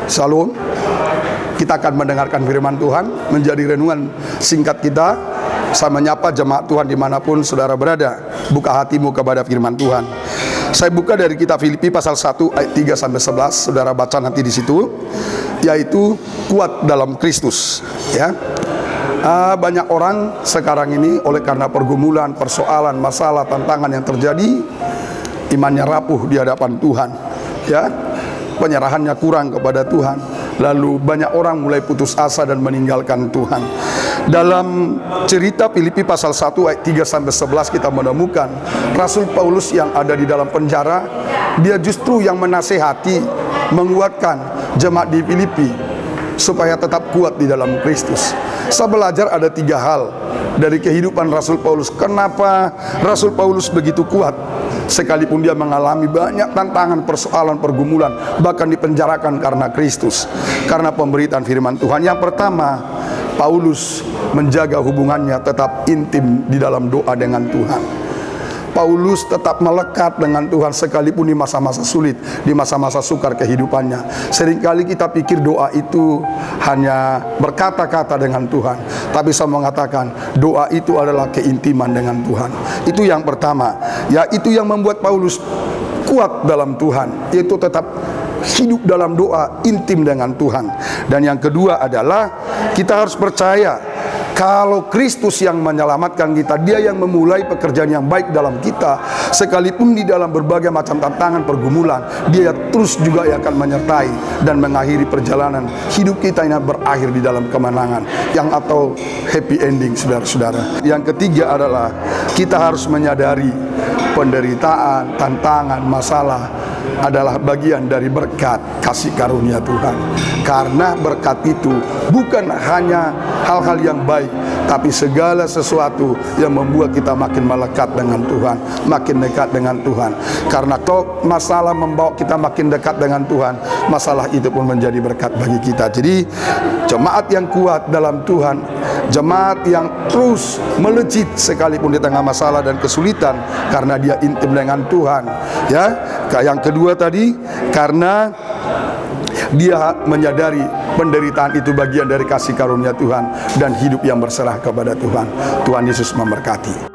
Shalom. Kita akan mendengarkan firman Tuhan. Menjadi renungan singkat kita. Saya menyapa jemaat Tuhan dimanapun saudara berada. Buka hatimu kepada firman Tuhan. Saya buka dari kitab Filipi pasal 1 ayat 3-11. Saudara baca nanti di situ, yaitu kuat dalam Kristus. Ya. Banyak orang sekarang ini oleh karena pergumulan, persoalan, masalah, tantangan yang terjadi, imannya rapuh di hadapan Tuhan. Ya. Penyerahannya kurang kepada Tuhan. Lalu banyak orang mulai putus asa dan meninggalkan Tuhan. Dalam cerita Filipi pasal 1 ayat 3-11 kita menemukan Rasul Paulus yang ada di dalam penjara. Dia justru yang menasehati, menguatkan jemaat di Filipi supaya tetap kuat di dalam Kristus. Saya belajar ada 3 hal dari kehidupan Rasul Paulus. Kenapa Rasul Paulus begitu kuat sekalipun dia mengalami banyak tantangan, persoalan, pergumulan, bahkan dipenjarakan karena Kristus, karena pemberitaan firman Tuhan. Yang pertama, Paulus menjaga hubungannya tetap intim di dalam doa dengan Tuhan. Paulus tetap melekat dengan Tuhan sekalipun di masa-masa sulit, di masa-masa sukar kehidupannya. Seringkali kita pikir doa itu hanya berkata-kata dengan Tuhan, tapi saya mengatakan doa itu adalah keintiman dengan Tuhan. Itu yang pertama, yaitu yang membuat Paulus kuat dalam Tuhan, yaitu tetap hidup dalam doa intim dengan Tuhan. Dan yang kedua adalah kita harus percaya kalau Kristus yang menyelamatkan kita, Dia yang memulai pekerjaan yang baik dalam kita, sekalipun di dalam berbagai macam tantangan, pergumulan, Dia terus juga yang akan menyertai dan mengakhiri perjalanan hidup kita ini berakhir di dalam kemenangan yang atau happy ending, saudara-saudara. Yang ketiga adalah kita harus menyadari penderitaan, tantangan, masalah adalah bagian dari berkat kasih karunia Tuhan. Karena berkat itu bukan hanya hal-hal yang baik, tapi segala sesuatu yang membuat kita makin melekat dengan Tuhan, makin dekat dengan Tuhan. Karena kalau masalah membawa kita makin dekat dengan Tuhan, masalah itu pun menjadi berkat bagi kita. Jadi jemaat yang kuat dalam Tuhan, jemaat yang terus melejit sekalipun di tengah masalah dan kesulitan, karena dia intim dengan Tuhan. Ya, yang kedua tadi, karena dia menyadari penderitaan itu bagian dari kasih karunia Tuhan dan hidup yang berserah kepada Tuhan. Tuhan Yesus memberkati.